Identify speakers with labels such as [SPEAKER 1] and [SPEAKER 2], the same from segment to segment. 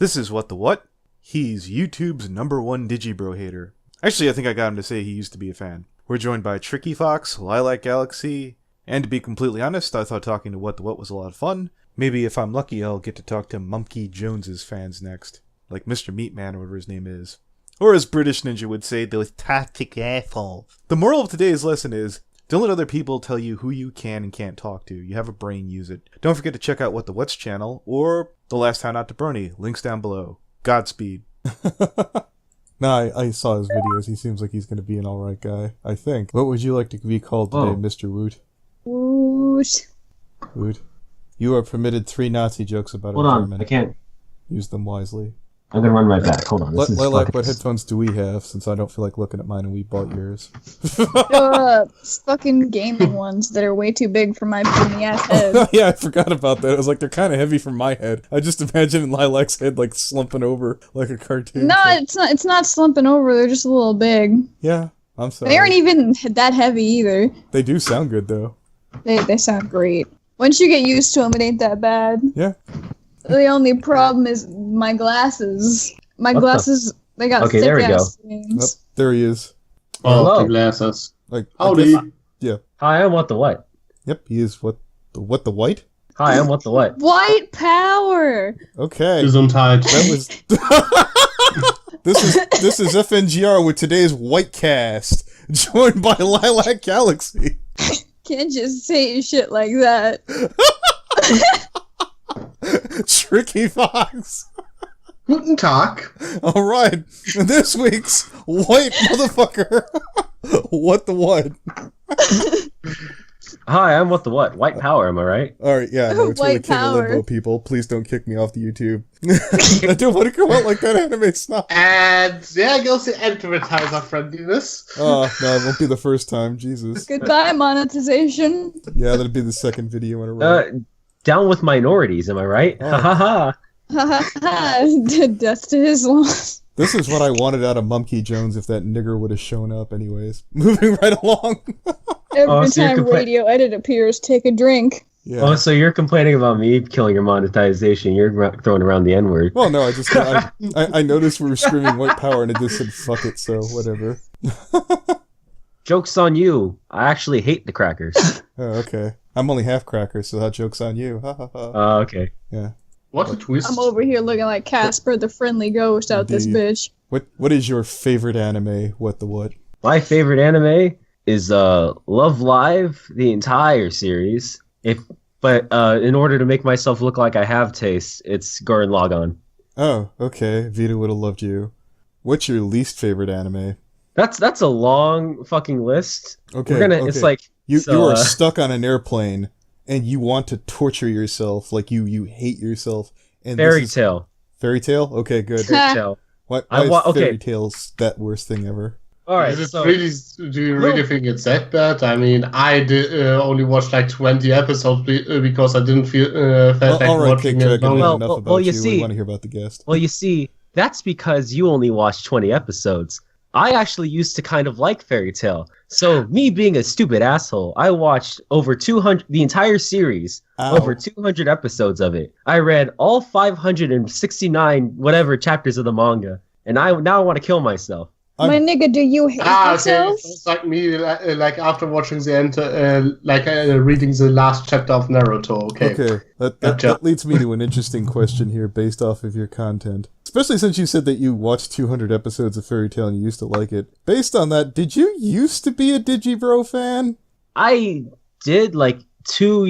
[SPEAKER 1] This is What the What. He's YouTube's #1 Digibro hater. Actually, I think I got him to say he used to be a fan. We're joined by Tricky Fox, Lilac Galaxy, and to be completely honest, I thought talking to What the What was a lot of fun. Maybe if I'm lucky, I'll get to talk to Momkey Jones's fans next. Like Mr. Meatman or whatever his name is. Or as British Ninja would say, those toxic assholes. The moral of today's lesson is, don't let other people tell you who you can and can't talk to. You have a brain, use it. Don't forget to check out What the What's channel, or The Last Time Not to Brony. Links down below. Godspeed.
[SPEAKER 2] Nah, I saw his videos. He seems like he's going to be an alright guy, I think. What would you like to be called today, Mr. Woot?
[SPEAKER 3] Woot.
[SPEAKER 2] Woot. You are permitted 3 Nazi jokes about
[SPEAKER 4] Hold
[SPEAKER 2] a
[SPEAKER 4] on,
[SPEAKER 2] German.
[SPEAKER 4] I can't.
[SPEAKER 2] Use them wisely.
[SPEAKER 4] I'm gonna run right back. Hold on. This is
[SPEAKER 2] Lilac,
[SPEAKER 4] fucking...
[SPEAKER 2] what headphones do we have, since I don't feel like looking at mine and we bought yours?
[SPEAKER 3] Fucking gaming ones that are way too big for my puny ass head.
[SPEAKER 2] Yeah, I forgot about that. I was like, they're kind of heavy for my head. I just imagine Lilac's head like slumping over like a cartoon.
[SPEAKER 3] No, it's not slumping over. They're just a little big.
[SPEAKER 2] Yeah, I'm sorry.
[SPEAKER 3] They aren't even that heavy either.
[SPEAKER 2] They do sound good though.
[SPEAKER 3] They sound great. Once you get used to them, it ain't that bad.
[SPEAKER 2] Yeah.
[SPEAKER 3] The only problem is my glasses. My glasses, they got thick ass screens.
[SPEAKER 2] Nope, there he is.
[SPEAKER 4] Hello.
[SPEAKER 5] Glasses.
[SPEAKER 2] Like,
[SPEAKER 5] Howdy.
[SPEAKER 2] Yeah.
[SPEAKER 4] Hi, I'm What the What.
[SPEAKER 2] Yep, he is what the white?
[SPEAKER 4] Hi, I'm What the What.
[SPEAKER 3] White power!
[SPEAKER 2] Okay.
[SPEAKER 5] Gesundheit.
[SPEAKER 2] That was This is FNGR with today's White Cast, joined by Lilac Galaxy.
[SPEAKER 3] Can't just say shit like that.
[SPEAKER 2] Tricky Fox.
[SPEAKER 5] Guten Tag.
[SPEAKER 2] Alright, this week's white motherfucker. What the what?
[SPEAKER 4] Hi, I'm What the What. White power, am I right?
[SPEAKER 2] Alright, yeah, no, it's really
[SPEAKER 3] White
[SPEAKER 2] King of
[SPEAKER 3] power.
[SPEAKER 2] Limbo, people. Please don't kick me off the YouTube. I don't want to go out like that anime snob.
[SPEAKER 5] And there goes the advertiser friendliness.
[SPEAKER 2] Oh, no, it won't be the first time. Jesus.
[SPEAKER 3] Goodbye, monetization.
[SPEAKER 2] Yeah, that'd be the second video in a row.
[SPEAKER 4] Down with minorities, am I right?
[SPEAKER 2] Oh.
[SPEAKER 4] Ha ha ha.
[SPEAKER 3] Ha ha ha. Death to Islam.
[SPEAKER 2] This is what I wanted out of Momkey Jones if that nigger would have shown up anyways. Moving right along.
[SPEAKER 3] Every
[SPEAKER 4] so you're
[SPEAKER 3] time radio edit appears, take a drink.
[SPEAKER 2] Yeah.
[SPEAKER 4] Oh, so you're complaining about me killing your monetization. You're throwing around the N-word.
[SPEAKER 2] Well, no, I noticed we were screaming white power and it just said fuck it, so whatever.
[SPEAKER 4] Joke's on you. I actually hate the crackers.
[SPEAKER 2] Oh, okay. I'm only half cracker, so that joke's on you. Ha ha ha.
[SPEAKER 4] Okay.
[SPEAKER 2] Yeah.
[SPEAKER 5] What a twist.
[SPEAKER 3] I'm over here looking like Casper the Friendly Ghost out this
[SPEAKER 2] Indeed.
[SPEAKER 3] bitch.
[SPEAKER 2] What is your favorite anime? What the what?
[SPEAKER 4] My favorite anime is Love Live, the entire series. But in order to make myself look like I have taste, it's Gurren Lagann.
[SPEAKER 2] Oh, okay. Vita would have loved you. What's your least favorite anime?
[SPEAKER 4] That's a long fucking list.
[SPEAKER 2] Okay.
[SPEAKER 4] Okay. It's like
[SPEAKER 2] you are stuck on an airplane and you want to torture yourself, like you hate yourself. And
[SPEAKER 4] Fairy Tail.
[SPEAKER 2] Fairy Tail? Okay, good.
[SPEAKER 4] Fairy Tail.
[SPEAKER 2] Why
[SPEAKER 4] I
[SPEAKER 2] is
[SPEAKER 4] wa- okay.
[SPEAKER 2] Fairy Tail's that worst thing ever?
[SPEAKER 4] All right.
[SPEAKER 5] Is it
[SPEAKER 4] So
[SPEAKER 5] really, do you really think it's that bad? I mean, I did only watched like 20 episodes because I didn't feel felt like
[SPEAKER 2] All right,
[SPEAKER 5] watching
[SPEAKER 2] Kick
[SPEAKER 5] it.
[SPEAKER 2] Dragon,
[SPEAKER 4] Well,
[SPEAKER 2] enough about
[SPEAKER 4] well,
[SPEAKER 2] you.
[SPEAKER 4] you
[SPEAKER 2] We
[SPEAKER 4] see-
[SPEAKER 2] want to hear about the guest.
[SPEAKER 4] well, you see, that's because you only watched 20 episodes. I actually used to kind of like Fairy Tail. So me being a stupid asshole, I watched over 200, the entire series,
[SPEAKER 2] Ow.
[SPEAKER 4] over 200 episodes of it. I read all 569 whatever chapters of the manga, and now I want to kill myself.
[SPEAKER 3] My nigga, do you hate
[SPEAKER 5] Okay.
[SPEAKER 3] yourself?
[SPEAKER 5] It's like me, like after watching the end, reading the last chapter of Naruto. Okay.
[SPEAKER 2] That leads me to an interesting question here based off of your content. Especially since you said that you watched 200 episodes of Fairy Tail and you used to like it. Based on that, did you used to be a Digibro fan?
[SPEAKER 4] I did like 2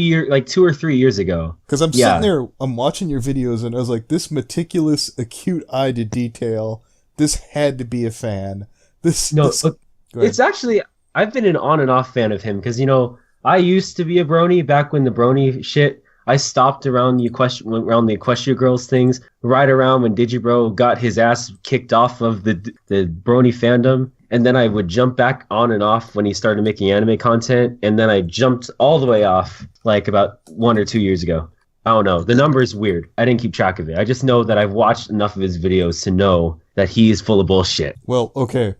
[SPEAKER 4] or 3 years ago.
[SPEAKER 2] Because I'm sitting there, I'm watching your videos and I was like, this meticulous, acute eye to detail, this had to be a fan.
[SPEAKER 4] Look, it's actually, I've been an on and off fan of him because, I used to be a brony back when the brony shit. I stopped around the Equestria Girls things, right around when Digibro got his ass kicked off of the brony fandom, and then I would jump back on and off when he started making anime content, and then I jumped all the way off like about 1 or 2 years ago. I don't know. The number is weird. I didn't keep track of it. I just know that I've watched enough of his videos to know that he is full of bullshit.
[SPEAKER 2] Well, okay.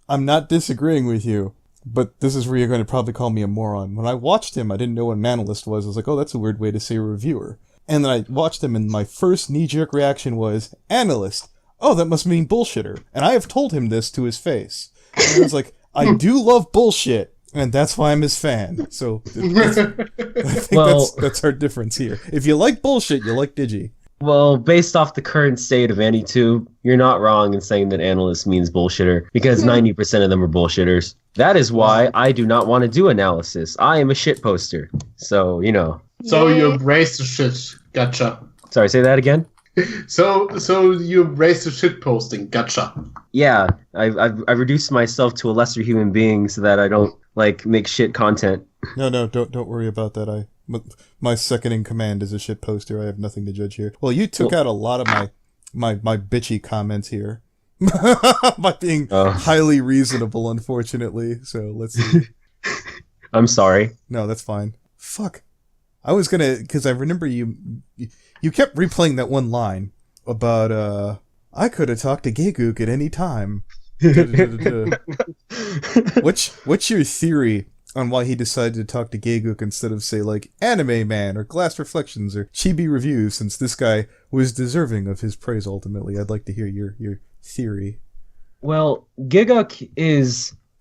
[SPEAKER 2] I'm not disagreeing with you, but this is where you're going to probably call me a moron. When I watched him, I didn't know what an analyst was. I was like, oh, that's a weird way to say a reviewer. And then I watched him, and my first knee-jerk reaction was, analyst. Oh, that must mean bullshitter. And I have told him this to his face. And I was like, I do love bullshit, and that's why I'm his fan. So I think that's our difference here. If you like bullshit, you like Digi.
[SPEAKER 4] Well, based off the current state of AnyTube, you're not wrong in saying that analyst means bullshitter, because 90% of them are bullshitters. That is why I do not want to do analysis. I am a shit poster. So, you know.
[SPEAKER 5] So you embrace the shit. Gotcha.
[SPEAKER 4] Sorry, say that again?
[SPEAKER 5] So you embrace the shit posting. Gotcha.
[SPEAKER 4] Yeah, I've reduced myself to a lesser human being so that I don't, like, make shit content.
[SPEAKER 2] No, don't worry about that. My second in command is a shit poster. I have nothing to judge here. Well, you took out a lot of my bitchy comments here. By being highly reasonable, unfortunately. So let's see.
[SPEAKER 4] I'm sorry.
[SPEAKER 2] No, that's fine. Fuck. I was gonna, because I remember you kept replaying that one line about, I could have talked to Gigguk at any time. What's your theory on why he decided to talk to Gigguk instead of, say, like, Anime Man or Glass Reflections or Chibi Reviews, since this guy was deserving of his praise ultimately? I'd like to hear your theory.
[SPEAKER 4] Well, Gigguk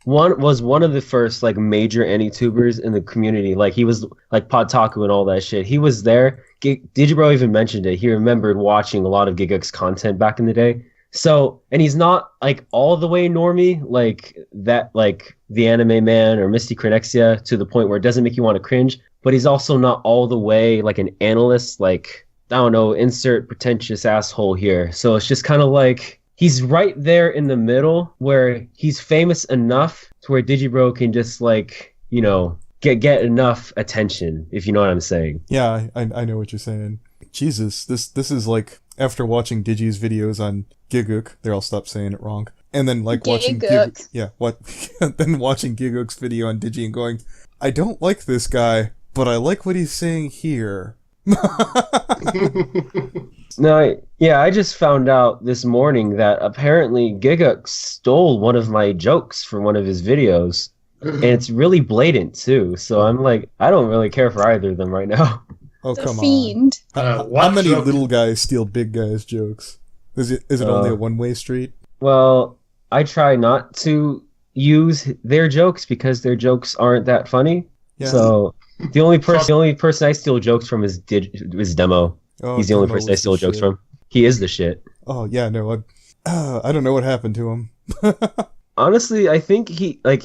[SPEAKER 4] was one of the first, like, major AnyTubers in the community. Like, he was like Podtaku and all that shit. He was there. Digibro even mentioned it. He remembered watching a lot of Gigguk's content back in the day. So, and he's not, like, all the way normie, like that, like the Anime Man or Misty Cronexia, to the point where it doesn't make you want to cringe. But he's also not all the way like an analyst, like, I don't know, insert pretentious asshole here. So it's just kind of like, he's right there in the middle where he's famous enough to where Digibro can just, like, you know, get enough attention, if you know what I'm saying.
[SPEAKER 2] Yeah, I know what you're saying. Jesus, this is like after watching Digi's videos on Gigguk, there I'll stop saying it wrong. And then like watching Gigguk. Yeah, what then watching Gigguk's video on Digi and going, I don't like this guy, but I like what he's saying here.
[SPEAKER 4] No, yeah, I just found out this morning that apparently Gigguk stole one of my jokes from one of his videos. And it's really blatant too. So I'm like, I don't really care for either of them right now.
[SPEAKER 2] Oh, come
[SPEAKER 3] fiend.
[SPEAKER 2] on. How many little guys steal big guys' jokes? Is it only a one-way street?
[SPEAKER 4] Well, I try not to use their jokes because their jokes aren't that funny. Yeah. So the only person I steal jokes from is Demo. Oh, he's the only person I steal jokes from. He is the shit.
[SPEAKER 2] Oh yeah, no, I don't know what happened to him.
[SPEAKER 4] Honestly, I think he got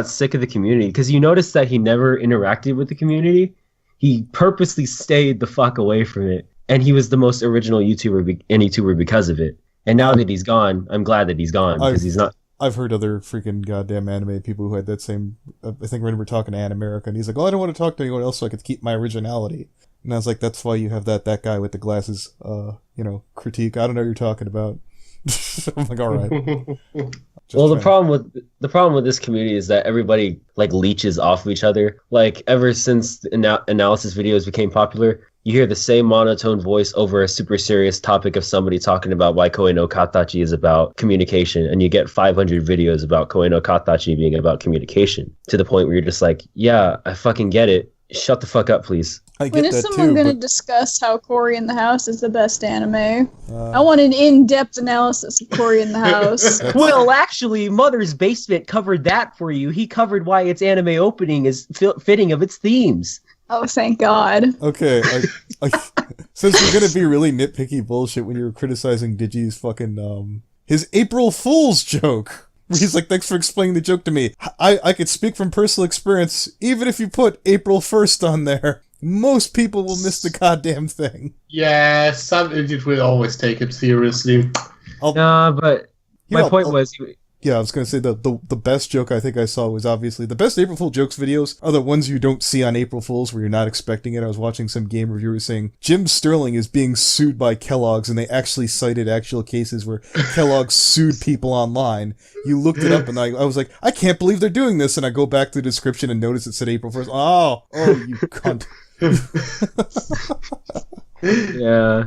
[SPEAKER 4] sick of the community, because you notice that he never interacted with the community. He purposely stayed the fuck away from it, and he was the most original AnyTuber because of it. And now that he's gone, I'm glad that he's gone, because he's not.
[SPEAKER 2] I've heard other freaking goddamn anime people who had that same. I think I remember talking to Animerica, and he's like, "Oh, I don't want to talk to anyone else, so I could keep my originality." And I was like, "That's why you have that guy with the glasses, critique. I don't know what you're talking about." I'm like, all right.
[SPEAKER 4] Well, the problem with this community is that everybody, like, leeches off of each other. Like, ever since the analysis videos became popular, you hear the same monotone voice over a super serious topic of somebody talking about why Koe no Katachi is about communication, and you get 500 videos about Koe no Katachi being about communication, to the point where you're just like, yeah, I fucking get it. Shut the fuck up, please.
[SPEAKER 3] When is someone going to discuss how Cory in the House is the best anime? I want an in-depth analysis of Cory in the House.
[SPEAKER 4] Well, actually, Mother's Basement covered that for you. He covered why its anime opening is fitting of its themes.
[SPEAKER 3] Oh, thank God.
[SPEAKER 2] Okay, since we're going to be really nitpicky bullshit when you were criticizing Digi's fucking, his April Fool's joke. He's like, thanks for explaining the joke to me. I could speak from personal experience. Even if you put April 1st on there, most people will miss the goddamn thing.
[SPEAKER 5] Yeah, some idiot will always take it seriously.
[SPEAKER 4] But my point was...
[SPEAKER 2] Yeah, I was going to say the best joke I think I saw was obviously... The best April Fool jokes videos are the ones you don't see on April Fools where you're not expecting it. I was watching some game reviewer saying Jim Sterling is being sued by Kellogg's, and they actually cited actual cases where Kellogg's sued people online. You looked it up, and I was like, I can't believe they're doing this, and I go back to the description and notice it said April 1st. Oh, you cunt.
[SPEAKER 4] Yeah.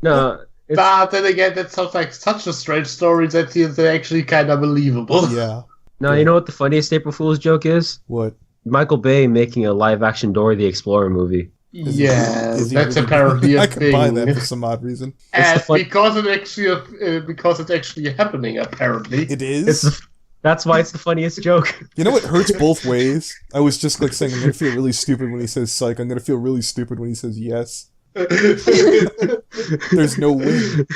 [SPEAKER 4] No...
[SPEAKER 5] But then again, that sounds like such a strange story that it's actually kind of believable.
[SPEAKER 2] Yeah.
[SPEAKER 4] No, you know what the funniest April Fool's joke is?
[SPEAKER 2] What?
[SPEAKER 4] Michael Bay making a live-action Dora the Explorer movie.
[SPEAKER 5] Yeah,
[SPEAKER 2] Is he
[SPEAKER 5] that's
[SPEAKER 2] really-
[SPEAKER 5] apparently a
[SPEAKER 2] I
[SPEAKER 5] thing.
[SPEAKER 2] could buy that for some odd reason.
[SPEAKER 5] And
[SPEAKER 4] fun-
[SPEAKER 5] because it's actually happening, apparently.
[SPEAKER 2] It is.
[SPEAKER 4] That's why it's the funniest joke.
[SPEAKER 2] You know what hurts both ways? I was just like saying I'm gonna feel really stupid when he says psych. I'm gonna feel really stupid when he says yes. There's no win.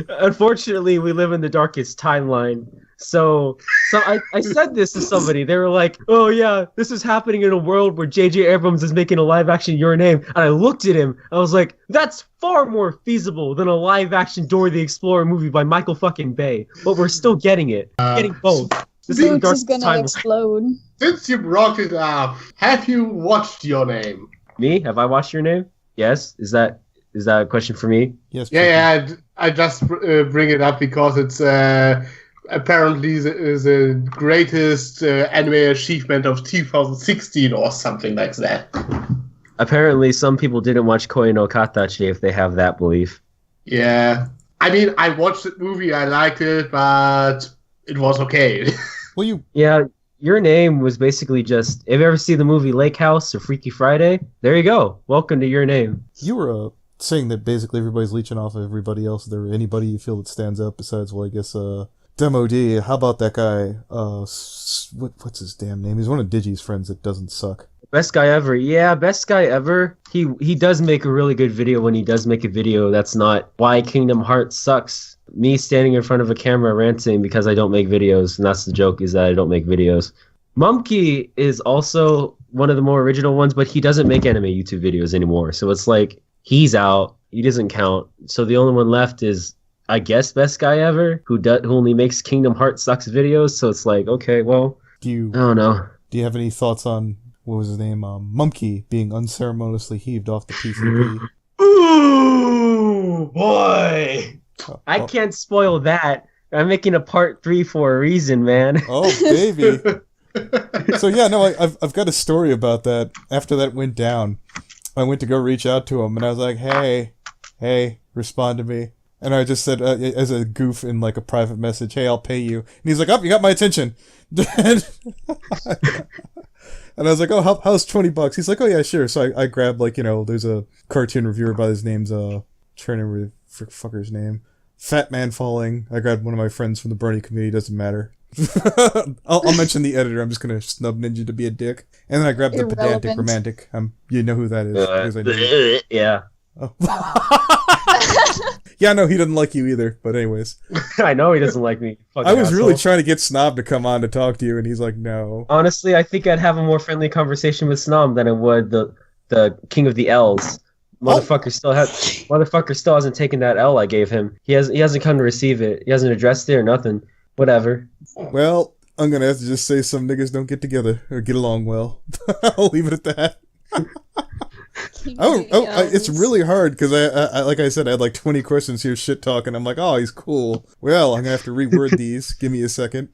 [SPEAKER 4] Unfortunately, we live in the darkest timeline. So I said this to somebody. They were like, "Oh yeah, this is happening in a world where J.J. Abrams is making a live-action Your Name." And I looked at him. I was like, "That's far more feasible than a live-action Dora the Explorer movie by Michael fucking Bay." But we're still getting it. Getting both. This is the
[SPEAKER 3] Boots is
[SPEAKER 4] darkest
[SPEAKER 3] gonna
[SPEAKER 4] timeline.
[SPEAKER 3] explode.
[SPEAKER 5] Since you brought it up, have you watched Your Name?
[SPEAKER 4] Me? Have I watched Your Name? Yes. Is that a question for me?
[SPEAKER 2] Yes.
[SPEAKER 5] Yeah, I just bring it up because it's apparently the greatest anime achievement of 2016 or something like that.
[SPEAKER 4] Apparently, some people didn't watch Koi no Katachi if they have that belief.
[SPEAKER 5] Yeah. I mean, I watched the movie, I liked it, but it was okay.
[SPEAKER 2] Well, you.
[SPEAKER 4] Yeah, Your Name was basically just. Have you ever seen the movie Lake House or Freaky Friday? There you go. Welcome to Your Name.
[SPEAKER 2] You were saying that basically everybody's leeching off of everybody else. Is there anybody you feel that stands out besides, well, I guess, Demo D? How about that guy? What's his damn name? He's one of Digi's friends that doesn't suck.
[SPEAKER 4] Best guy ever. Yeah, best guy ever. He does make a really good video when he does make a video that's not why Kingdom Hearts sucks. Me standing in front of a camera ranting because I don't make videos, and that's the joke, is that I don't make videos. Momkey is also one of the more original ones, but he doesn't make anime YouTube videos anymore. So it's like, he's out. He doesn't count. So the only one left is, I guess, best guy ever, who only makes Kingdom Hearts sucks videos. So it's like, okay, well, I don't know.
[SPEAKER 2] Do you have any thoughts on, what was his name, Momkey being unceremoniously heaved off the PCP?
[SPEAKER 4] Ooh, boy. I
[SPEAKER 2] Oh.
[SPEAKER 4] can't spoil that. I'm making a part 3 for a reason, man.
[SPEAKER 2] Oh, baby. So yeah, no, I've got a story about that. After that went down, I went to go reach out to him, and I was like, hey, respond to me. And I just said, as a goof in like a private message, hey, I'll pay you. And he's like, oh, you got my attention. And I was like, oh, how's $20? He's like, oh yeah, sure. So I grabbed, like, there's a cartoon reviewer by his name's, trying to remember the fucker's name. Fat Man Falling. I grabbed one of my friends from the Brony community, doesn't matter. I'll mention the editor. I'm just gonna snub Ninja to be a dick. And then I grabbed the pedantic romantic. You know who that is. Because I know.
[SPEAKER 4] Yeah.
[SPEAKER 2] Oh. Yeah, no, he doesn't like you either. But anyways,
[SPEAKER 4] I know he doesn't like me.
[SPEAKER 2] I was really trying to get Snob to come on to talk to you, and he's like, no.
[SPEAKER 4] Honestly, I think I'd have a more friendly conversation with Snob than I would the King of the L's. Motherfucker still hasn't taken that L I gave him. He hasn't come to receive it. He hasn't addressed it or nothing. Whatever.
[SPEAKER 2] Well, I'm gonna have to just say some niggas don't get together or get along well. I'll leave it at that. It's really hard because I like I said, I had like 20 questions here, shit talking. I'm like, oh, he's cool. Well, I'm gonna have to reword these. Give me a second.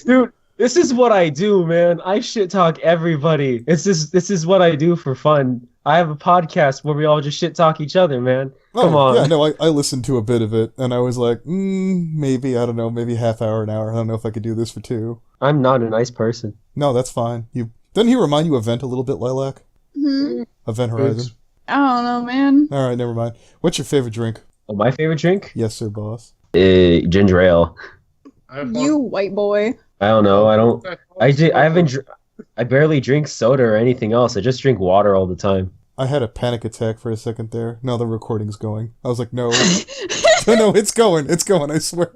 [SPEAKER 4] Dude, this is what I do, man. I shit talk everybody. This is what I do for fun. I have a podcast where we all just shit talk each other, man. Come on.
[SPEAKER 2] Yeah, no, I listened to a bit of it, and I was like, maybe, I don't know, maybe half hour, an hour. I don't know if I could do this for 2.
[SPEAKER 4] I'm not a nice person.
[SPEAKER 2] No, that's fine. Doesn't he remind you of Vent a little bit, Lilac?
[SPEAKER 3] Hmm.
[SPEAKER 2] Event Horizon?
[SPEAKER 3] I don't know, man.
[SPEAKER 2] Alright, never mind. What's your favorite drink?
[SPEAKER 4] Oh, my favorite drink?
[SPEAKER 2] Yes, sir, boss.
[SPEAKER 4] Ginger ale.
[SPEAKER 3] You white boy.
[SPEAKER 4] I don't know. I barely drink soda or anything else. I just drink water all the time.
[SPEAKER 2] I had a panic attack for a second there. No, the recording's going. I was like, no. No, it's going, I swear.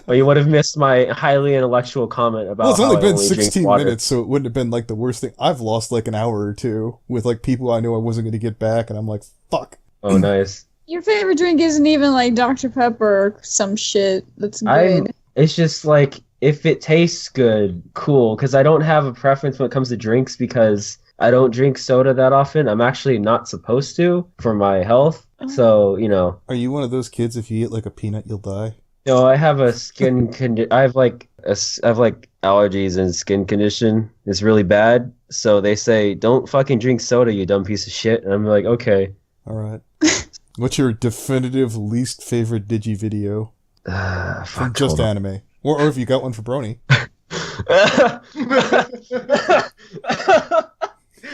[SPEAKER 4] Well, you would have missed my highly intellectual comment about
[SPEAKER 2] Well, it's only
[SPEAKER 4] how I
[SPEAKER 2] been
[SPEAKER 4] only
[SPEAKER 2] 16
[SPEAKER 4] drink water.
[SPEAKER 2] minutes, so it wouldn't have been like the worst thing. I've lost like an hour or 2 with like people I knew I wasn't going to get back, and I'm like, fuck.
[SPEAKER 4] Oh, nice.
[SPEAKER 3] Your favorite drink isn't even like Dr. Pepper or some shit that's good.
[SPEAKER 4] It's just like, if it tastes good, cool. Because I don't have a preference when it comes to drinks because I don't drink soda that often. I'm actually not supposed to for my health. So,
[SPEAKER 2] Are you one of those kids, if you eat like a peanut, you'll die?
[SPEAKER 4] No, I have a skin condition. I have like allergies and skin condition. It's really bad. So they say, don't fucking drink soda, you dumb piece of shit. And I'm like, okay.
[SPEAKER 2] Alright. What's your definitive least favorite Digi video? From just anime. Or if you got one for Brony.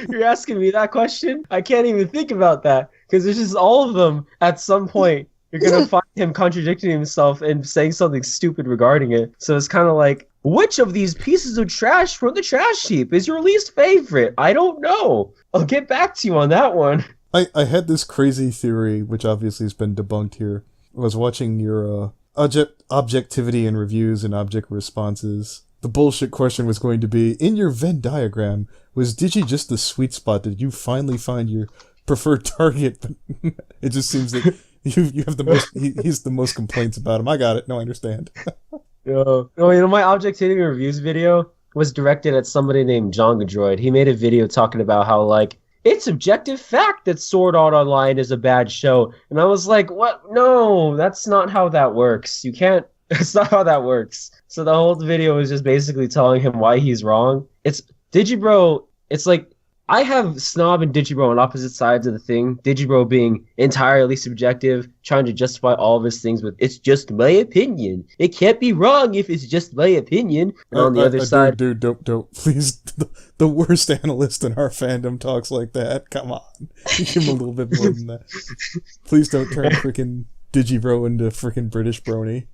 [SPEAKER 4] You're asking me that question? I can't even think about that because it's just all of them at some point. You're gonna find him contradicting himself and saying something stupid regarding it. So it's kind of like, which of these pieces of trash from the trash heap is your least favorite? I don't know. I'll get back to you on that one.
[SPEAKER 2] I had this crazy theory, which obviously has been debunked here. I was watching your objectivity and reviews and object responses. The bullshit question was going to be, in your Venn diagram, was Digi just the sweet spot? Did you finally find your preferred target? It just seems that you have the most, he's the most complaints about him. I got it. No, I understand.
[SPEAKER 4] No, my objectivity reviews video was directed at somebody named John Gadroid. He made a video talking about how, like, it's objective fact that Sword Art Online is a bad show. And I was like, what? No, that's not how that works. You can't, that's not how that works. So the whole video is just basically telling him why he's wrong. It's Digibro, it's like, I have Snob and Digibro on opposite sides of the thing. Digibro being entirely subjective, trying to justify all of his things with, it's just my opinion. It can't be wrong if it's just my opinion. And on the other side...
[SPEAKER 2] Dude, don't. Please, the worst analyst in our fandom talks like that. Come on. Give him a little bit more than that. Please don't turn freaking Digibro into freaking British brony.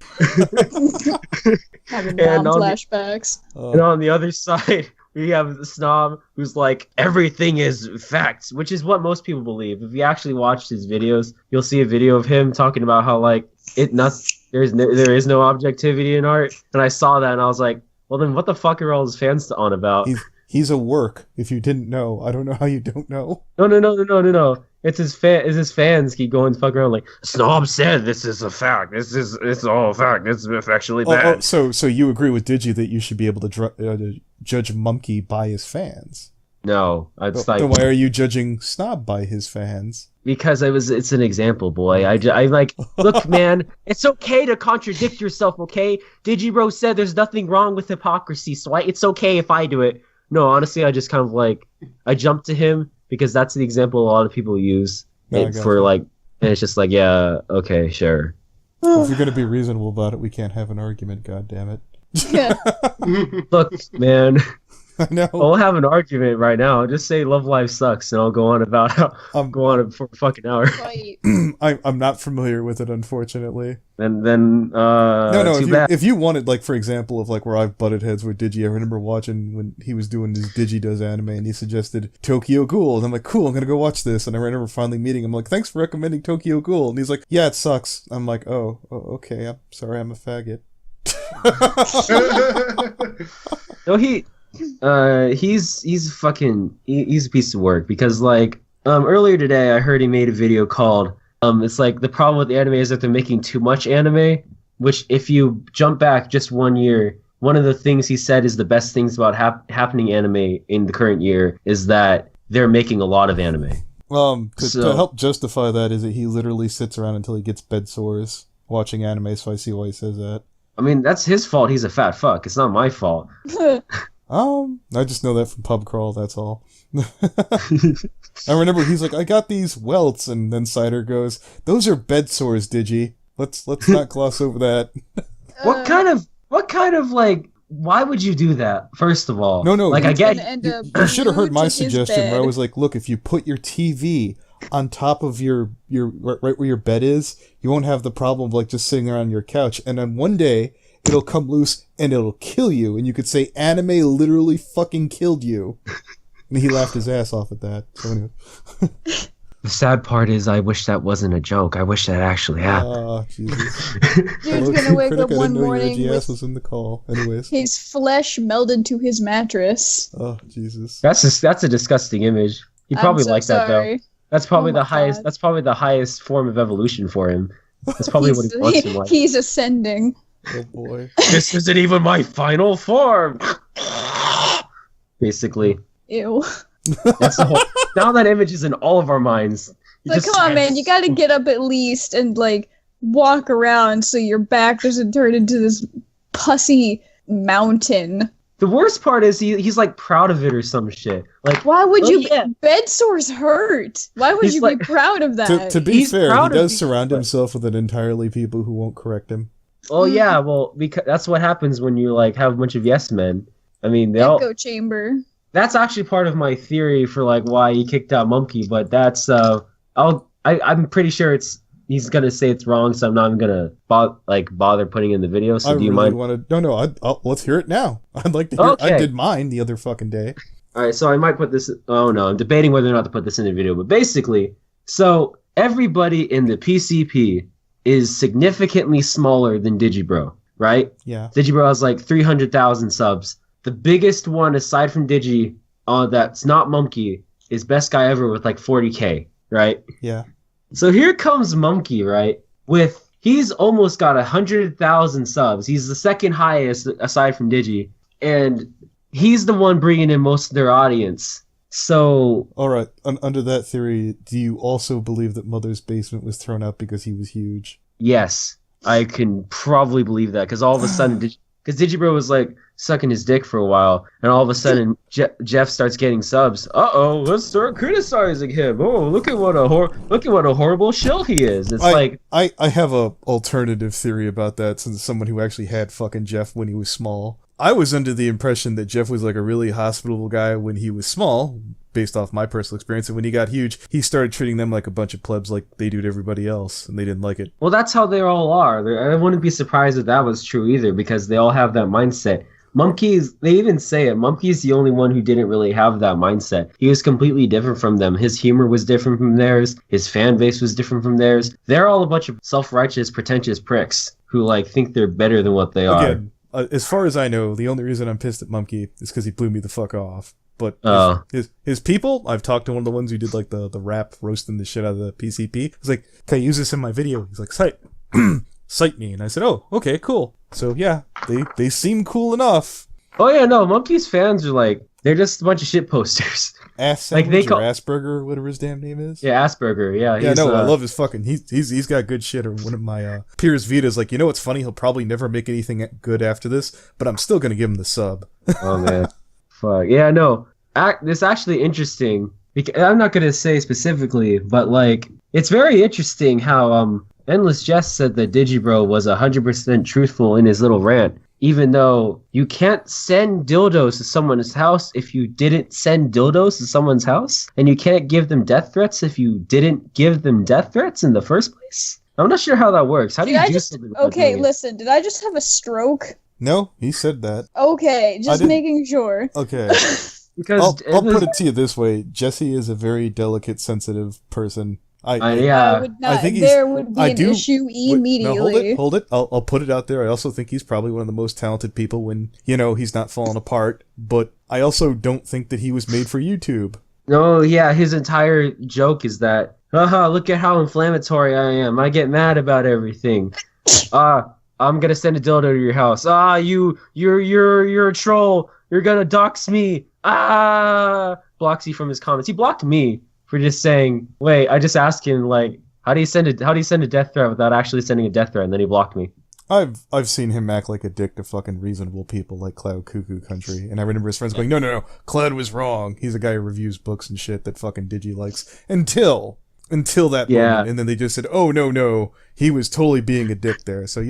[SPEAKER 3] Having mom flashbacks.
[SPEAKER 4] And on the other side... we have the Snob who's like, everything is facts, which is what most people believe. If you actually watch his videos, you'll see a video of him talking about how, like, there is no objectivity in art. And I saw that and I was like, well, then what the fuck are all his fans on about?
[SPEAKER 2] He's a work. If you didn't know, I don't know how you don't know.
[SPEAKER 4] No. It's his fans keep going fuck around like, Snob said this is a fact. It's all a fact. It's actually bad.
[SPEAKER 2] So you agree with Digi that you should be able to judge Momkey by his fans?
[SPEAKER 4] No, it's like.
[SPEAKER 2] Then why are you judging Snob by his fans?
[SPEAKER 4] Because it's an example, boy. I like, look, man, it's okay to contradict yourself, okay? Digibro said there's nothing wrong with hypocrisy, so it's okay if I do it. No, honestly, I just kind of like, I jumped to him because that's the example a lot of people use for like, and it's just like, yeah, okay, sure.
[SPEAKER 2] Well, if you're gonna be reasonable about it, we can't have an argument. God damn it.
[SPEAKER 3] Yeah.
[SPEAKER 4] Look, man.
[SPEAKER 2] I know.
[SPEAKER 4] We'll have an argument right now. Just say Love Live sucks, and I'll go on about how go on for a fucking hour.
[SPEAKER 2] I'm not familiar with it, unfortunately.
[SPEAKER 4] And then
[SPEAKER 2] no. If you wanted, like, for example, of like where I've butted heads with Digi, I remember watching when he was doing his Digi Does anime, and he suggested Tokyo Ghoul, and I'm like, cool, I'm gonna go watch this. And I remember finally meeting him, like, thanks for recommending Tokyo Ghoul, and he's like, yeah, it sucks. I'm like, oh okay, I'm sorry, I'm a faggot.
[SPEAKER 4] No, he's a piece of work because, like, earlier today I heard he made a video called it's like the problem with the anime is that they're making too much anime, which if you jump back just 1 year, one of the things he said is the best things about happening anime in the current year is that they're making a lot of anime.
[SPEAKER 2] To help justify that is that he literally sits around until he gets bed sores watching anime, so I see why he says that.
[SPEAKER 4] I mean, that's his fault. He's a fat fuck. It's not my fault.
[SPEAKER 2] I just know that from pub crawl, that's all. I remember he's like, I got these welts, and then Cider goes, those are bed sores, Digi. Let's not gloss over that.
[SPEAKER 4] What kind of like, why would you do that, first of all?
[SPEAKER 2] No,
[SPEAKER 4] like, I get
[SPEAKER 2] you should have heard my suggestion where I was like, look, if you put your TV on top of your right where your bed is, you won't have the problem of like just sitting around your couch, and then one day it'll come loose and it'll kill you, and you could say anime literally fucking killed you. And he laughed his ass off at that. So anyway.
[SPEAKER 4] The sad part is I wish that wasn't a joke. I wish that actually happened.
[SPEAKER 2] Oh, Jesus.
[SPEAKER 3] Dude's gonna wake up one morning
[SPEAKER 2] your ass was in the call. Anyways.
[SPEAKER 3] His flesh melded to his mattress.
[SPEAKER 2] Oh, Jesus.
[SPEAKER 4] That's a disgusting image. He probably liked that though. That's probably the highest.
[SPEAKER 3] God.
[SPEAKER 4] That's probably the highest form of evolution for him. That's probably what he wants in life.
[SPEAKER 3] He's ascending.
[SPEAKER 2] Oh boy.
[SPEAKER 4] This isn't even my final form. Basically.
[SPEAKER 3] Ew.
[SPEAKER 4] That's the whole. Now that image is in all of our minds.
[SPEAKER 3] Like, come on, man! You gotta get up at least and like walk around so your back doesn't turn into this pussy mountain.
[SPEAKER 4] The worst part is he's like proud of it or some shit. Like,
[SPEAKER 3] why would you? Yeah. Bed sores hurt. Why would you be proud of that?
[SPEAKER 2] To be fair, he does surround himself with an entirely people who won't correct him.
[SPEAKER 4] Oh yeah, well, because that's what happens when you like have a bunch of yes men. I mean, they all.
[SPEAKER 3] Echo chamber.
[SPEAKER 4] That's actually part of my theory for like why he kicked out Momkey, but that's I'm pretty sure he's gonna say it's wrong, so I'm not even gonna bother putting in the video. So do you mind?
[SPEAKER 2] Let's hear it now. I'd like to hear.
[SPEAKER 4] Okay.
[SPEAKER 2] I did mine the other fucking day.
[SPEAKER 4] All right, so I might put this. Oh no, I'm debating whether or not to put this in the video. But basically, so everybody in the PCP is significantly smaller than Digibro, right?
[SPEAKER 2] Yeah.
[SPEAKER 4] Digibro has like 300,000 subs. The biggest one aside from Digi, that's not Momkey, is Best Guy Ever with like 40K, right?
[SPEAKER 2] Yeah.
[SPEAKER 4] So here comes Momkey, right? He's almost got 100,000 subs. He's the second highest aside from Digi, and he's the one bringing in most of their audience. So,
[SPEAKER 2] all right. Under that theory, do you also believe that Mother's Basement was thrown out because he was huge?
[SPEAKER 4] Yes, I can probably believe that because all of a sudden, because Digibro was like sucking his dick for a while, and all of a sudden Jeff starts getting subs. Let's start criticizing him. Oh, look at what a horrible shill he is. It's
[SPEAKER 2] I have a alternative theory about that, since someone who actually had fucking Jeff when he was small. I was under the impression that Jeff was like a really hospitable guy when he was small, based off my personal experience, and when he got huge, he started treating them like a bunch of plebs like they do to everybody else, and they didn't like it.
[SPEAKER 4] Well, that's how they all are. I wouldn't be surprised if that was true either, because they all have that mindset. They even say it, Momkey's the only one who didn't really have that mindset. He was completely different from them. His humor was different from theirs. His fan base was different from theirs. They're all a bunch of self-righteous, pretentious pricks who like think they're better than what they are.
[SPEAKER 2] As far as I know, the only reason I'm pissed at Momkey is because he blew me the fuck off. But his people, I've talked to one of the ones who did like the rap roasting the shit out of the PCP. I was like, can I use this in my video? He's like, cite me. And I said, oh, okay, cool. So yeah, they seem cool enough.
[SPEAKER 4] Oh yeah, no, Momkey's fans are like, they're just a bunch of shit posters.
[SPEAKER 2] Like they call Asperger, whatever his damn name is.
[SPEAKER 4] Yeah, Asperger. Yeah.
[SPEAKER 2] Yeah, no, I love his fucking. He's got good shit. Or one of my peers, Vita's like, what's funny? He'll probably never make anything good after this, but I'm still gonna give him the sub.
[SPEAKER 4] Oh man, fuck yeah, no. This actually interesting. Because I'm not gonna say specifically, but like, it's very interesting how Endless Jess said that Digibro was 100% truthful in his little rant. Even though you can't send dildos to someone's house if you didn't send dildos to someone's house, and you can't give them death threats if you didn't give them death threats in the first place. I'm not sure how that works. How do you do something?
[SPEAKER 3] Okay, listen. Did I just have a stroke?
[SPEAKER 2] No, he said that.
[SPEAKER 3] Okay, just making sure.
[SPEAKER 2] Okay.
[SPEAKER 4] Because
[SPEAKER 2] I'll put it to you this way: Jesse is a very delicate, sensitive person.
[SPEAKER 3] I would not. There would be an issue immediately.
[SPEAKER 2] No, hold it. I'll put it out there. I also think he's probably one of the most talented people when, he's not falling apart. But I also don't think that he was made for YouTube.
[SPEAKER 4] Oh, yeah. His entire joke is that, look at how inflammatory I am. I get mad about everything. I'm going to send a dildo to your house. You're a troll. You're going to dox me. Blocks you from his comments. He blocked me for just saying, wait, I just asked him, like, how do you send a death threat without actually sending a death threat? And then he blocked me.
[SPEAKER 2] I've seen him act like a dick to fucking reasonable people like Cloud Cuckoo Country. And I remember his friends going, no, Cloud was wrong. He's a guy who reviews books and shit that fucking Digi likes. Until that moment. And then they just said, oh, no, he was totally being a dick there. So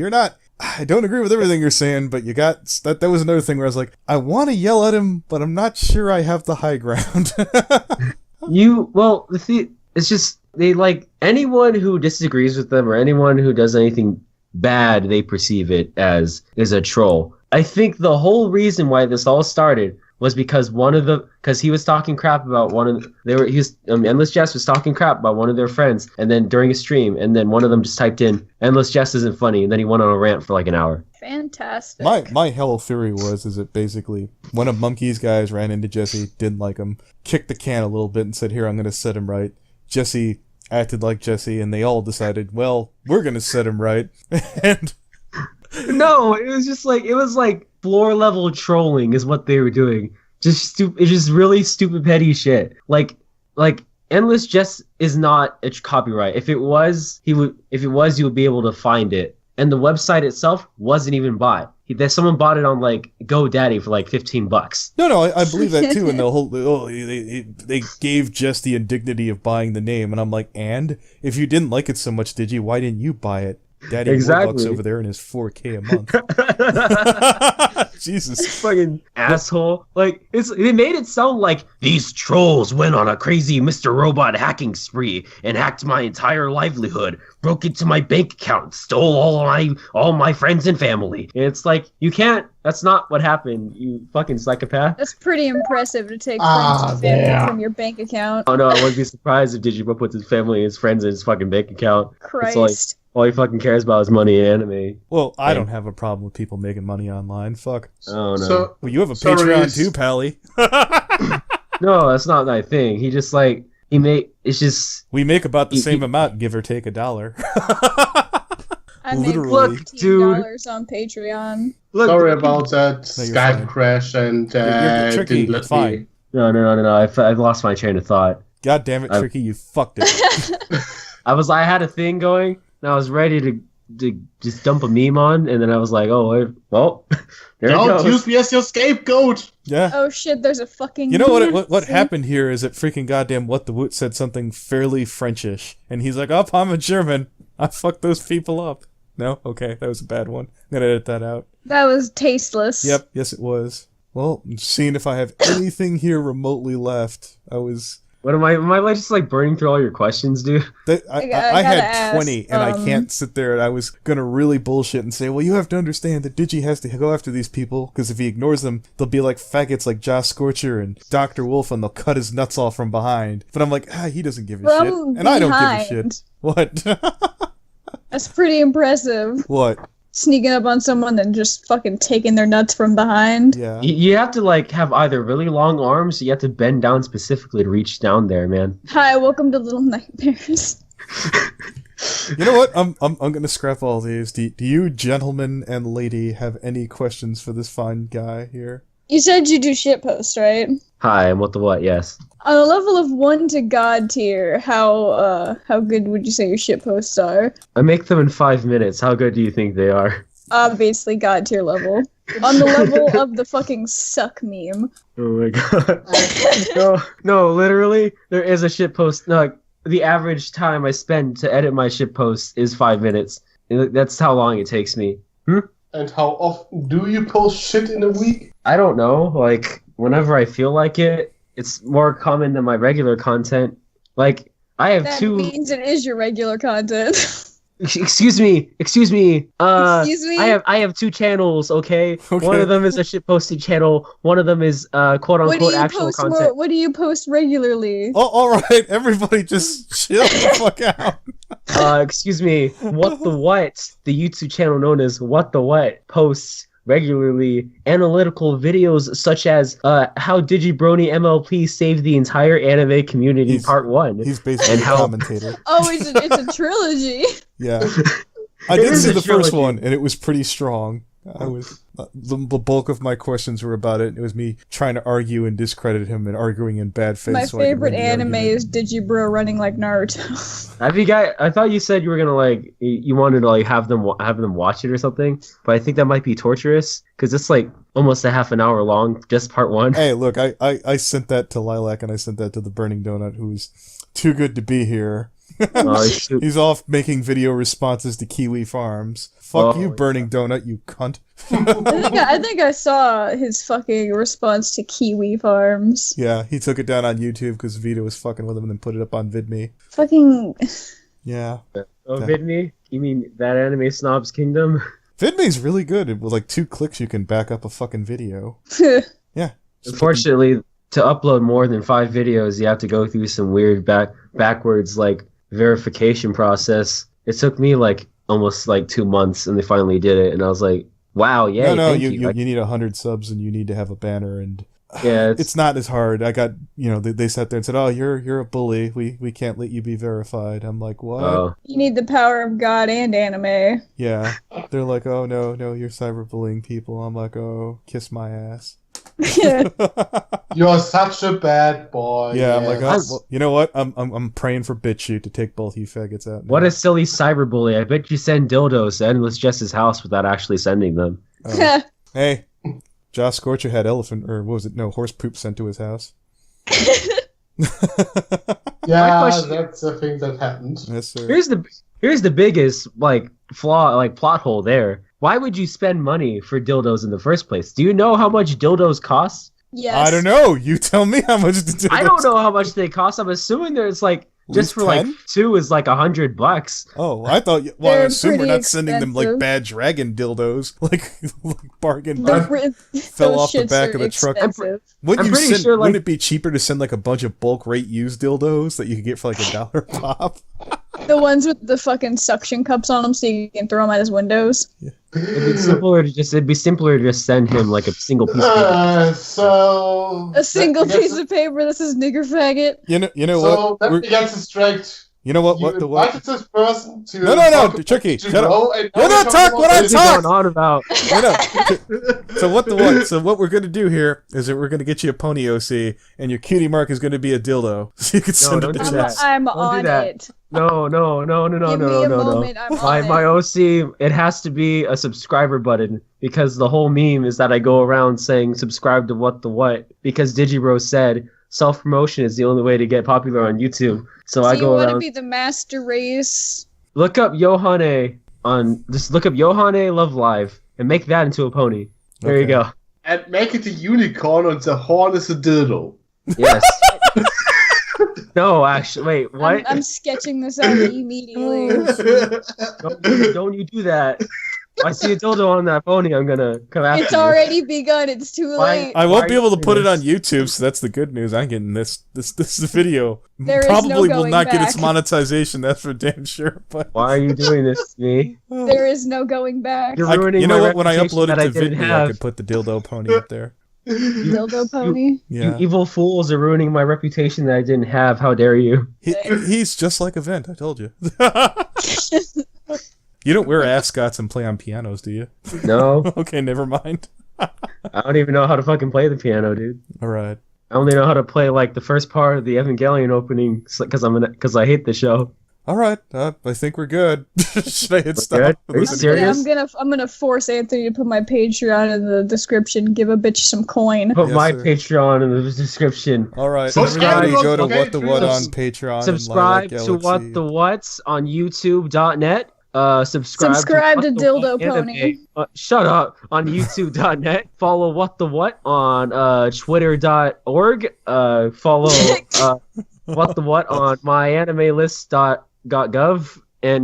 [SPEAKER 2] I don't agree with everything you're saying, but you got, that was another thing where I was like, I want to yell at him, but I'm not sure I have the high ground.
[SPEAKER 4] It's just, they like, anyone who disagrees with them or anyone who does anything bad, they perceive it as a troll. I think the whole reason why this all started was because he was talking crap about Endless Jess was talking crap about one of their friends, and then during a stream, and then one of them just typed in, Endless Jess isn't funny, and then he went on a rant for like an hour.
[SPEAKER 3] Fantastic.
[SPEAKER 2] My whole theory is that basically one of Momkey's guys ran into Jesse, didn't like him, kicked the can a little bit and said, here, I'm going to set him right. Jesse acted like Jesse, and they all decided, well, we're going to set him right. And
[SPEAKER 4] no, it was like floor level trolling is what they were doing. Just really stupid petty shit. Like Endless Jess is not a copyright. If it was, you would be able to find it. And the website itself wasn't even bought. Someone bought it on like GoDaddy for like $15.
[SPEAKER 2] No, I believe that too. And the whole they gave Jess the indignity of buying the name, and I'm like, and if you didn't like it so much, why didn't you buy it? Daddy
[SPEAKER 4] Exactly.
[SPEAKER 2] Warbucks over there in his 4K a month. Jesus.
[SPEAKER 4] Fucking asshole. Like, they made it sound like these trolls went on a crazy Mr. Robot hacking spree and hacked my entire livelihood, broke into my bank account, stole all my friends and family. And it's like, you can't. That's not what happened, you fucking psychopath.
[SPEAKER 3] That's pretty impressive to take friends and family from your bank account.
[SPEAKER 4] Oh no, I wouldn't be surprised if Digibro puts his family and his friends in his fucking bank account.
[SPEAKER 3] Christ.
[SPEAKER 4] It's like, all he fucking cares about is money and anime.
[SPEAKER 2] Well, I don't have a problem with people making money online. Fuck.
[SPEAKER 4] Oh no.
[SPEAKER 5] So,
[SPEAKER 2] Well, you have a
[SPEAKER 5] Sorry,
[SPEAKER 2] Patreon
[SPEAKER 5] it's-
[SPEAKER 2] too, Pally.
[SPEAKER 4] No, that's not my thing. He just like, it's just...
[SPEAKER 2] We make about the same amount, give or take $1.
[SPEAKER 3] I make
[SPEAKER 2] Literally.
[SPEAKER 3] $15 on Patreon.
[SPEAKER 4] Look,
[SPEAKER 5] sorry about that
[SPEAKER 2] No, you're
[SPEAKER 5] Skype
[SPEAKER 2] fine.
[SPEAKER 5] crash and
[SPEAKER 2] You're tricky.
[SPEAKER 5] didn't let
[SPEAKER 2] It's fine.
[SPEAKER 5] me.
[SPEAKER 4] No, I've lost my train of thought.
[SPEAKER 2] God damn it, Tricky, you fucked it.
[SPEAKER 4] I had a thing going, and I was ready to just dump a meme on, and then I was like, oh, well, there it
[SPEAKER 5] Don't
[SPEAKER 4] goes.
[SPEAKER 5] use me as your scapegoat.
[SPEAKER 2] Yeah.
[SPEAKER 3] Oh shit, there's a fucking...
[SPEAKER 2] You know what happened here is that freaking goddamn Watthewut said something fairly Frenchish, and he's like, "Oh, I'm a German. I fucked those people up." No? Okay, that was a bad one. I'm gonna edit that out.
[SPEAKER 3] That was tasteless.
[SPEAKER 2] Yep, yes it was. Well, I'm seeing if I have anything here remotely left.
[SPEAKER 4] What am I just like burning through all your questions, dude?
[SPEAKER 2] I
[SPEAKER 3] gotta
[SPEAKER 2] had
[SPEAKER 3] ask,
[SPEAKER 2] 20, and I can't sit there, and I was gonna really bullshit and say, well, you have to understand that Digi has to go after these people, because if he ignores them, they'll be like faggots like Josh Scorcher and Dr. Wolf, and they'll cut his nuts off from behind. But I'm like, he doesn't give a shit. And I don't give a shit. What?
[SPEAKER 3] That's pretty impressive.
[SPEAKER 2] What?
[SPEAKER 3] Sneaking up on someone and just fucking taking their nuts from behind.
[SPEAKER 2] Yeah.
[SPEAKER 4] You have to like have either really long arms, or you have to bend down specifically to reach down there, man.
[SPEAKER 3] Hi, welcome to Little Nightmares.
[SPEAKER 2] You know what? I'm gonna scrap all these. Do you, gentlemen and lady, have any questions for this fine guy here?
[SPEAKER 3] You said you do shitposts, right?
[SPEAKER 4] Hi, I'm what? Yes.
[SPEAKER 3] On a level of 1 to God tier, how good would you say your shitposts are?
[SPEAKER 4] I make them in 5 minutes. How good do you think they are?
[SPEAKER 3] Obviously God tier level. On the level of the fucking suck meme.
[SPEAKER 4] Oh my god. No, literally, there is a shitpost. No, like, the average time I spend to edit my shitpost is 5 minutes. That's how long it takes me.
[SPEAKER 5] And how often do you post shit in a week?
[SPEAKER 4] I don't know. Like, whenever I feel like it, it's more common than my regular content. Like, I have
[SPEAKER 3] That
[SPEAKER 4] two...
[SPEAKER 3] means it is your regular content.
[SPEAKER 4] Excuse me.
[SPEAKER 3] Excuse me?
[SPEAKER 4] I have 2 channels, okay? One of them is a shitposting channel. One of them is quote-unquote actual content.
[SPEAKER 3] What do you post regularly?
[SPEAKER 2] Oh, alright, everybody just chill the fuck out.
[SPEAKER 4] Excuse me. What? The YouTube channel known as What the What posts regularly analytical videos such as how DigibronyMLP saved the entire anime community part 1.
[SPEAKER 2] He's basically a commentator.
[SPEAKER 3] Oh, it's a trilogy.
[SPEAKER 2] Yeah. I did
[SPEAKER 4] is
[SPEAKER 2] see
[SPEAKER 4] a
[SPEAKER 2] the first
[SPEAKER 4] trilogy.
[SPEAKER 2] one, and it was pretty strong. The bulk of my questions were about it. It was me trying to argue and discredit him and arguing in bad faith.
[SPEAKER 3] My
[SPEAKER 2] so I could
[SPEAKER 3] favorite
[SPEAKER 2] win the
[SPEAKER 3] anime
[SPEAKER 2] argument.
[SPEAKER 3] is Digibro running like Naruto.
[SPEAKER 4] Have you guys? I thought you said you were gonna like you wanted to like have them watch it or something, but I think that might be torturous because it's like almost a half an hour long, just part 1.
[SPEAKER 2] Hey, look, I sent that to Lilac and I sent that to the Burning Donut, who's too good to be here.
[SPEAKER 4] Shoot.
[SPEAKER 2] He's off making video responses to Kiwi Farms. Fuck
[SPEAKER 4] Oh,
[SPEAKER 2] you, Burning Donut, you cunt.
[SPEAKER 3] I think I saw his fucking response to Kiwi Farms.
[SPEAKER 2] Yeah, he took it down on YouTube because Vito was fucking with him and then put it up on VidMe.
[SPEAKER 3] Fucking...
[SPEAKER 2] Yeah.
[SPEAKER 4] Oh, VidMe? You mean that anime snob's kingdom?
[SPEAKER 2] VidMe's really good. With like 2 clicks, you can back up a fucking video. Yeah.
[SPEAKER 4] Unfortunately, to upload more than 5 videos, you have to go through some weird backwards like verification process. It took me like almost like 2 months, and they finally did it, and I was like, "Wow, yay!"
[SPEAKER 2] No,
[SPEAKER 4] thank
[SPEAKER 2] you need 100 subs and you need to have a banner, and
[SPEAKER 4] yeah,
[SPEAKER 2] it's not as hard. I got they sat there and said, "Oh, you're a bully. We can't let you be verified." I'm like, "What?"
[SPEAKER 4] Oh.
[SPEAKER 3] You need the power of God and anime.
[SPEAKER 2] Yeah, they're like, "Oh no, you're cyberbullying people." I'm like, "Oh, kiss my ass."
[SPEAKER 5] You're such a bad boy.
[SPEAKER 2] Yeah, I'm
[SPEAKER 5] yes.
[SPEAKER 2] like, oh, well, you know what? I'm praying for BitChute to take both you faggots out.
[SPEAKER 4] What a silly cyberbully! I bet you send dildos to Endless Jess's house without actually sending them.
[SPEAKER 2] Hey, Josh Scorcher had horse poop sent to his house.
[SPEAKER 5] Yeah,
[SPEAKER 4] question-
[SPEAKER 5] that's the thing that happened.
[SPEAKER 2] Yes, sir.
[SPEAKER 4] Here's here's the biggest like flaw, like plot hole there. Why would you spend money for dildos in the first place? Do you know how much dildos cost?
[SPEAKER 3] Yes.
[SPEAKER 2] I don't know. You tell me how much.
[SPEAKER 4] I don't know how much they cost. I'm assuming there's like just for
[SPEAKER 2] 10?
[SPEAKER 4] like 2 is like $100.
[SPEAKER 2] Oh, I thought. Well, I
[SPEAKER 3] They're
[SPEAKER 2] assume we're
[SPEAKER 3] pretty
[SPEAKER 2] not sending them like
[SPEAKER 3] expensive.
[SPEAKER 2] bad dragon dildos, like bargain.
[SPEAKER 3] Those
[SPEAKER 2] fell off the
[SPEAKER 3] shits
[SPEAKER 2] back
[SPEAKER 3] are
[SPEAKER 2] of the truck.
[SPEAKER 3] expensive.
[SPEAKER 2] Wouldn't
[SPEAKER 4] I'm
[SPEAKER 2] you
[SPEAKER 4] pretty
[SPEAKER 2] send?
[SPEAKER 4] sure, like-
[SPEAKER 2] Wouldn't it be cheaper to send like a bunch of bulk rate used dildos that you could get for like $1 pop?
[SPEAKER 3] The ones with the fucking suction cups on them, so you can throw them at his windows.
[SPEAKER 4] It'd be simpler to just send him like a single piece. Of
[SPEAKER 5] So
[SPEAKER 3] A single piece of paper. This is nigger faggot.
[SPEAKER 2] You know
[SPEAKER 5] So
[SPEAKER 2] what?
[SPEAKER 5] let
[SPEAKER 2] We're-
[SPEAKER 5] me get this straight.
[SPEAKER 2] You know what?
[SPEAKER 5] You
[SPEAKER 2] What the what?
[SPEAKER 5] invited this person to
[SPEAKER 2] No, Tricky, shut up.
[SPEAKER 5] You're
[SPEAKER 2] You're not talk when I
[SPEAKER 4] What is he
[SPEAKER 2] talk.
[SPEAKER 4] going on about?
[SPEAKER 2] You know. So what the what? So what we're gonna do here is that we're gonna get you a pony OC, and your cutie mark is gonna be a dildo, so you can send
[SPEAKER 4] don't
[SPEAKER 2] it
[SPEAKER 4] do
[SPEAKER 2] to
[SPEAKER 4] that.
[SPEAKER 2] us.
[SPEAKER 3] I'm
[SPEAKER 4] Don't do
[SPEAKER 3] on
[SPEAKER 4] that.
[SPEAKER 3] it.
[SPEAKER 4] No.
[SPEAKER 3] Give me a moment, I'm on
[SPEAKER 4] My
[SPEAKER 3] it.
[SPEAKER 4] OC, it has to be a subscriber button because the whole meme is that I go around saying subscribe to what the what because Digibro said self-promotion is the only way to get popular on YouTube. So I
[SPEAKER 3] you
[SPEAKER 4] go
[SPEAKER 3] want to
[SPEAKER 4] around.
[SPEAKER 3] be the master race?
[SPEAKER 4] Look up Yohane look up Yohane Love Live and make that into a pony. There you
[SPEAKER 2] Okay.
[SPEAKER 4] go.
[SPEAKER 5] And make it a unicorn and the horn is a dildo.
[SPEAKER 4] Yes. No, actually, wait, what?
[SPEAKER 3] I'm sketching this out immediately.
[SPEAKER 4] Don't you do that. If I see a dildo on that pony, I'm gonna come after
[SPEAKER 3] It's
[SPEAKER 4] you.
[SPEAKER 3] already begun. It's too
[SPEAKER 4] Why-
[SPEAKER 3] late.
[SPEAKER 2] I
[SPEAKER 4] Why
[SPEAKER 2] won't
[SPEAKER 4] are
[SPEAKER 2] be
[SPEAKER 4] you
[SPEAKER 2] able to put it
[SPEAKER 4] doing
[SPEAKER 2] on YouTube, so that's the good news. I'm getting this video.
[SPEAKER 3] There is
[SPEAKER 2] Probably
[SPEAKER 3] no
[SPEAKER 2] will
[SPEAKER 3] going
[SPEAKER 2] not get its
[SPEAKER 3] back.
[SPEAKER 2] monetization. That's for damn sure. But
[SPEAKER 4] Why are you doing this to me?
[SPEAKER 3] There is no going back.
[SPEAKER 4] You're ruining
[SPEAKER 2] you know
[SPEAKER 4] my
[SPEAKER 2] what? When I
[SPEAKER 4] reputation
[SPEAKER 2] upload
[SPEAKER 4] that
[SPEAKER 2] it to
[SPEAKER 4] didn't
[SPEAKER 2] Vidme, I
[SPEAKER 4] have.
[SPEAKER 2] could put the dildo pony up there.
[SPEAKER 3] Dildo pony.
[SPEAKER 2] Yeah,
[SPEAKER 4] You evil fools are ruining my reputation that I didn't have. How dare you?
[SPEAKER 2] he's just like a vent. I told you. You don't wear ascots and play on pianos, do you?
[SPEAKER 4] No,
[SPEAKER 2] Okay, never mind.
[SPEAKER 4] I don't even know how to fucking play the piano, dude.
[SPEAKER 2] All right.
[SPEAKER 4] I only know how to play like the first part of the Evangelion opening because I hate the show.
[SPEAKER 2] All right. I think we're good. Should I hit
[SPEAKER 4] We're
[SPEAKER 2] stop?
[SPEAKER 4] good? Are you
[SPEAKER 2] Listen-
[SPEAKER 4] serious?
[SPEAKER 3] I'm gonna force Anthony to put my Patreon in the description. Give a bitch some coin.
[SPEAKER 4] Put
[SPEAKER 2] Yes,
[SPEAKER 4] my
[SPEAKER 2] sir.
[SPEAKER 4] Patreon in the description.
[SPEAKER 2] All right.
[SPEAKER 5] Subscribe
[SPEAKER 2] Everybody go to
[SPEAKER 5] okay?
[SPEAKER 2] What the What on Patreon.
[SPEAKER 4] Subscribe
[SPEAKER 2] and
[SPEAKER 4] to
[SPEAKER 2] Lilac
[SPEAKER 4] What
[SPEAKER 2] Galaxy.
[SPEAKER 4] the What's on YouTube.net. Subscribe
[SPEAKER 3] Subscribe to
[SPEAKER 4] What the
[SPEAKER 3] Dildo
[SPEAKER 4] What
[SPEAKER 3] Pony.
[SPEAKER 4] Anime. Shut up on YouTube.net. Follow What the What on Twitter.org. Follow What the What on myanimélist.gov and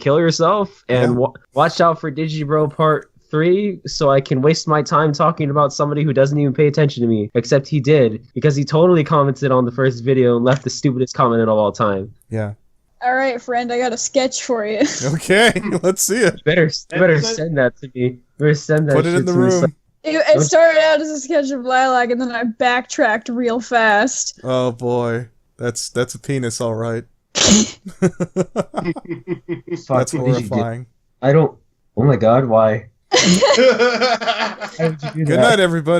[SPEAKER 4] kill yourself and watch out for Digibro Part 3 so I can waste my time talking about somebody who doesn't even pay attention to me, except he did because he totally commented on the first video and left the stupidest comment of all time.
[SPEAKER 2] Yeah.
[SPEAKER 3] All right, friend, I got a sketch for you.
[SPEAKER 2] Okay. Let's see it.
[SPEAKER 4] You better send that to me. You better send that
[SPEAKER 2] Put it
[SPEAKER 4] shit
[SPEAKER 2] in the
[SPEAKER 4] to me.
[SPEAKER 2] room.
[SPEAKER 3] It started out as a sketch of Lilac, and then I backtracked real fast.
[SPEAKER 2] Oh boy. That's a penis, all right.
[SPEAKER 4] Fuck,
[SPEAKER 2] That's
[SPEAKER 4] what did you do?
[SPEAKER 2] horrifying.
[SPEAKER 4] I don't. Oh my god, why? Why would you do
[SPEAKER 2] Good
[SPEAKER 4] that?
[SPEAKER 2] night, everybody.